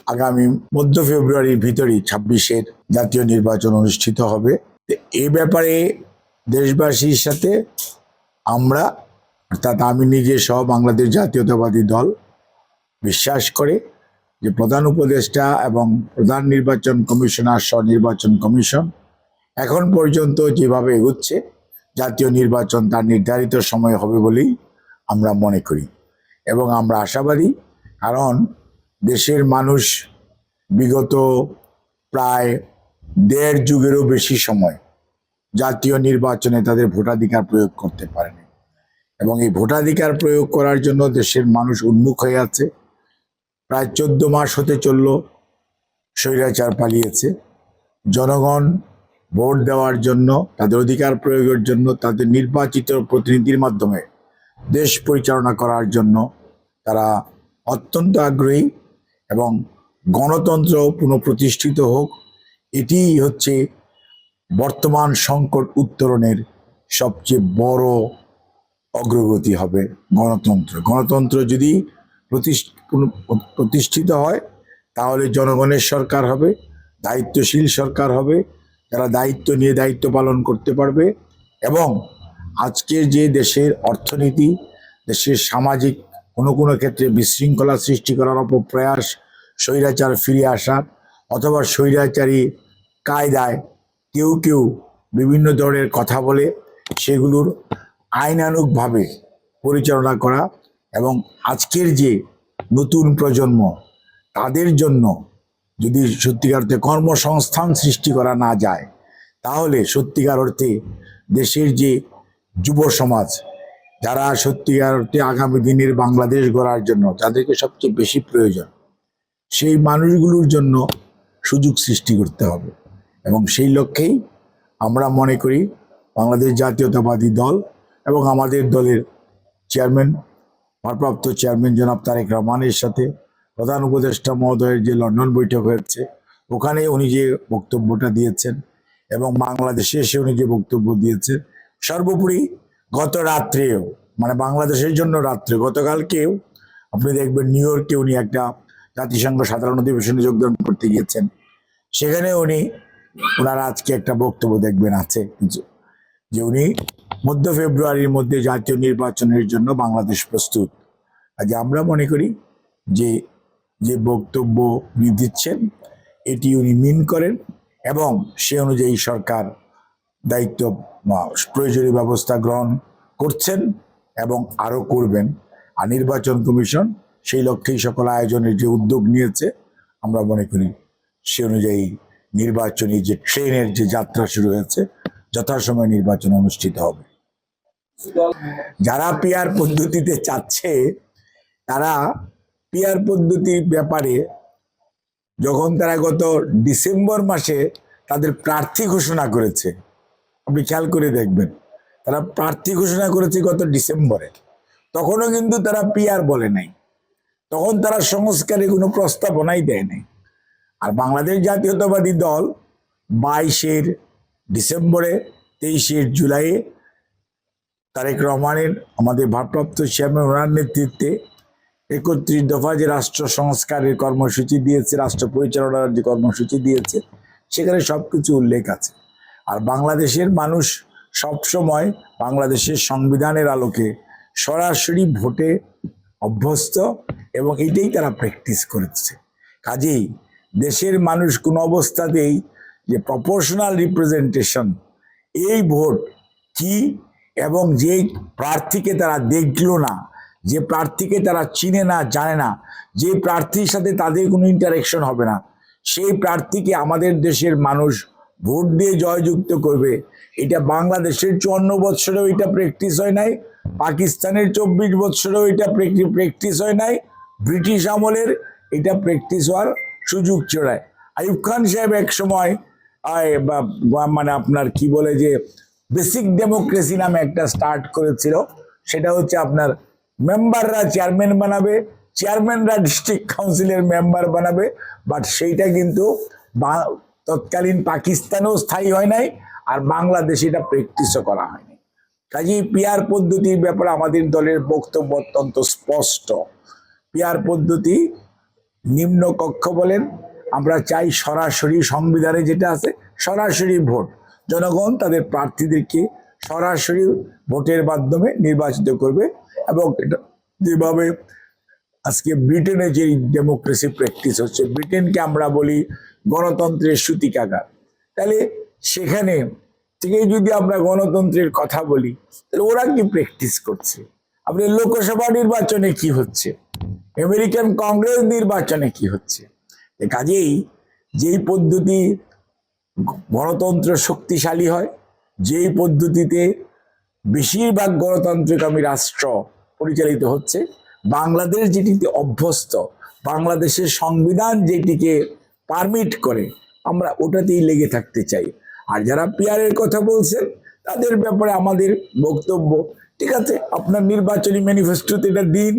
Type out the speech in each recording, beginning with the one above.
আগামী মধ্য ফেব্রুয়ারির ভিতরেই 26-এর জাতীয় নির্বাচন অনুষ্ঠিত হবে। এই ব্যাপারে দেশবাসীর সাথে আমরা, অর্থাৎ আমি নিজে সহ বাংলাদেশ জাতীয়তাবাদী দল বিশ্বাস করে যে প্রধান উপদেষ্টা এবং প্রধান নির্বাচন কমিশনার সহ নির্বাচন কমিশন এখন পর্যন্ত যেভাবে এগোচ্ছে জাতীয় নির্বাচন তার নির্ধারিত সময় হবে বলেই আমরা মনে করি এবং আমরা আশাবাদী। কারণ দেশের মানুষ বিগত প্রায় 1.5 যুগেরও বেশি সময় জাতীয় নির্বাচনে তাদের ভোটাধিকার প্রয়োগ করতে পারেনি এবং এই ভোটাধিকার প্রয়োগ করার জন্য দেশের মানুষ উন্মুখ হয়ে আছে। প্রায় 14 মাস হতে চলল স্বৈরাচার পালিয়েছে। জনগণ ভোট দেওয়ার জন্য, তাদের অধিকার প্রয়োগের জন্য, তাদের নির্বাচিত প্রতিনিধির মাধ্যমে দেশ পরিচালনা করার জন্য তারা অত্যন্ত আগ্রহী এবং গণতন্ত্র পুনঃপ্রতিষ্ঠিত হোক, এটি হচ্ছে বর্তমান সংকট উত্তরণের সবচেয়ে বড় অগ্রগতি হবে। গণতন্ত্র যদি প্রতিষ্ঠিত হয় তাহলে জনগণের সরকার হবে, দায়িত্বশীল সরকার হবে, যারা দায়িত্ব নিয়ে দায়িত্ব পালন করতে পারবে এবং আজকের যে দেশের অর্থনীতি, দেশের সামাজিক কোনো ক্ষেত্রে বিশৃঙ্খলা সৃষ্টি করার অপপ্রয়াস, স্বৈরাচার ফিরে আসার অথবা স্বৈরাচারী কায়দায় কেউ বিভিন্ন ধরনের কথা বলে সেগুলোর আইনানুগভাবে পরিচালনা করা এবং আজকের যে নতুন প্রজন্ম তাদের জন্য যদি সত্যিকার অর্থে কর্মসংস্থান সৃষ্টি করা না যায় তাহলে সত্যিকার অর্থে দেশের যে যুব সমাজ, যারা সত্যিকার অর্থে আগামী দিনের বাংলাদেশ গড়ার জন্য যাদেরকে সবচেয়ে বেশি প্রয়োজন, সেই মানুষগুলোর জন্য সুযোগ সৃষ্টি করতে হবে এবং সেই লক্ষ্যেই আমরা মনে করি বাংলাদেশ জাতীয়তাবাদী দল এবং আমাদের দলের চেয়ারম্যান, ভারপ্রাপ্ত চেয়ারম্যান জনাব তারেক রহমানের সাথে প্রধান উপদেষ্টা মহোদয়ের যে লন্ডন বৈঠক হয়েছে ওখানে উনি যে বক্তব্যটা দিয়েছেন এবং বাংলাদেশে এসে উনি যে বক্তব্য দিয়েছেন, সর্বোপরি গত রাত্রেও মানে বাংলাদেশের জন্য রাত্রে গতকালকেও আপনি দেখবেন নিউ ইয়র্কে উনি একটা জাতিসংঘ সাধারণ অধিবেশনে যোগদান করতে গিয়েছেন, সেখানে ওনার আজকে একটা বক্তব্য দেখবেন আছে যে উনি মধ্য ফেব্রুয়ারির মধ্যে জাতীয় নির্বাচনের জন্য বাংলাদেশ প্রস্তুত। আজ আমরা মনে করি যে বক্তব্য উনি দিচ্ছেন এটি উনি মিন করেন এবং সে অনুযায়ী সরকার দায়িত্ব প্রয়োজনীয় ব্যবস্থা গ্রহণ করছেন এবং আরও করবেন। আর নির্বাচন কমিশন সেই লক্ষ্যেই সকল আয়োজনের যে উদ্যোগ নিয়েছে আমরা মনে করি সে অনুযায়ী নির্বাচনী যে ট্রেনের যে যাত্রা শুরু হয়েছে যথাসময়ে নির্বাচন অনুষ্ঠিত হবে। যারা পিআর পদ্ধতিতে চাচ্ছে তারা পিআর পদ্ধতির ব্যাপারে যখন তারা গত ডিসেম্বর মাসে তাদের প্রার্থী ঘোষণা করেছে, আপনি খেয়াল করে দেখবেন তারা প্রার্থী ঘোষণা করেছে গত ডিসেম্বরে, তখনও কিন্তু তারা পিআর বলে নাই, তখন তারা সংস্কারে কোনো প্রস্তাবনাই দেয় নাই। আর বাংলাদেশ জাতীয়তাবাদী দল 22 ডিসেম্বরে 23 জুলাইয়ে তারেক রহমানের আমাদের ভারপ্রাপ্ত চেয়ারম্যান ওনার নেতৃত্বে 31 দফা যে রাষ্ট্র সংস্কারের কর্মসূচি দিয়েছে, রাষ্ট্র পরিচালনার যে কর্মসূচি দিয়েছে সেখানে সবকিছু উল্লেখ আছে। আর বাংলাদেশের মানুষ সবসময় বাংলাদেশের সংবিধানের আলোকে সরাসরি ভোটে অভ্যস্ত এবং এটাই তারা প্র্যাকটিস করেছে। কাজেই দেশের মানুষ কোনো অবস্থাতেই যে প্রপোর্শনাল রিপ্রেজেন্টেশন এই ভোট কি এবং যে প্রার্থীকে তারা দেখলো না, যে প্রার্থীকে তারা চিনে না, জানে না, যে প্রার্থীর সাথে তাদের কোনো ইন্টারেকশন হবে না, সেই প্রার্থীকে আমাদের দেশের মানুষ ভোট দিয়ে জয়যুক্ত করবে, এটা বাংলাদেশের 54 বৎসরেও এটা প্র্যাকটিস হয় নাই, পাকিস্তানের 24 বৎসরেও এটা প্র্যাকটিস হয় নাই, ব্রিটিশ আমলের এটা প্র্যাকটিস হওয়ার সুযোগ চড়ায়। আইয়ুব খান সাহেব এক সময় মানে আপনার কি বলে যে বেসিক ডেমোক্রেসি নামে একটা স্টার্ট করেছিল, সেটা হচ্ছে আপনার মেম্বাররা চেয়ারম্যান বানাবে, চেয়ারম্যানরা ডিস্ট্রিক্ট কাউন্সিলের মেম্বার বানাবে, বাট সেইটা কিন্তু তৎকালীন পাকিস্তানেও স্থায়ী হয় নাই আর বাংলাদেশে এটা প্র্যাকটিসও করা হয়নি। কাজেই পিআর পদ্ধতির ব্যাপারে আমাদের দলের বক্তব্য অত্যন্ত স্পষ্ট। পিআর পদ্ধতি নিম্ন কক্ষ বলেন, আমরা চাই সরাসরি সংবিধানে যেটা আছে সরাসরি ভোট। জনগণ তাদের প্রার্থীদেরকে সরাসরি ভোটের মাধ্যমে নির্বাচিত করবে। এবং এটা যেভাবে আজকে ব্রিটেনে যে ডেমোক্রেসি প্র্যাকটিস হচ্ছে, ব্রিটেনকে আমরা বলি গণতন্ত্রের সূতিকাগার, তাহলে সেখানে থেকে যদি আমরা গণতন্ত্রের কথা বলি, তাহলে ওরা কি প্র্যাকটিস করছে? আপনি লোকসভা নির্বাচনে কি হচ্ছে, আমেরিকান কংগ্রেস নির্বাচনে কি হচ্ছে? কাজেই যেই পদ্ধতি গণতন্ত্র শক্তিশালী হয়, যেই পদ্ধতিতে বেশিরভাগ গণতান্ত্রিকামী রাষ্ট্র পরিচালিত হচ্ছে, বাংলাদেশ যেটিতে অভ্যস্ত, বাংলাদেশের সংবিধান যেটিকে পারমিট করে, আমরা ওটাতেই লেগে থাকতে চাই। আর যারা পিয়ারের কথা বলছেন তাদের ব্যাপারে আমাদের বক্তব্য, ঠিক আছে, আপনার নির্বাচনী ম্যানিফেস্টোতে এটা দিন,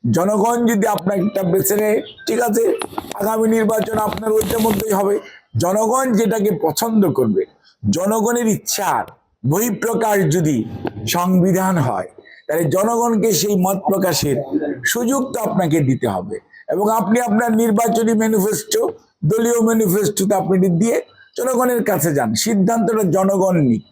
জনগণ যদি আপনার একটা বেছে নেয়, ঠিক আছে, আগামী নির্বাচন আপনার ওইটার মধ্যেই হবে। জনগণ যেটাকে পছন্দ করবে, জনগণের ইচ্ছার বহিঃপ্রকাশ যদি সংবিধান হয়, তাহলে জনগণকে সেই মত প্রকাশের সুযোগ তো আপনাকে দিতে হবে। এবং আপনি আপনার নির্বাচনী ম্যানিফেস্টো, দলীয় ম্যানিফেস্টোতে আপনি দিয়ে জনগণের কাছে যান, সিদ্ধান্তটা জনগণ নিক।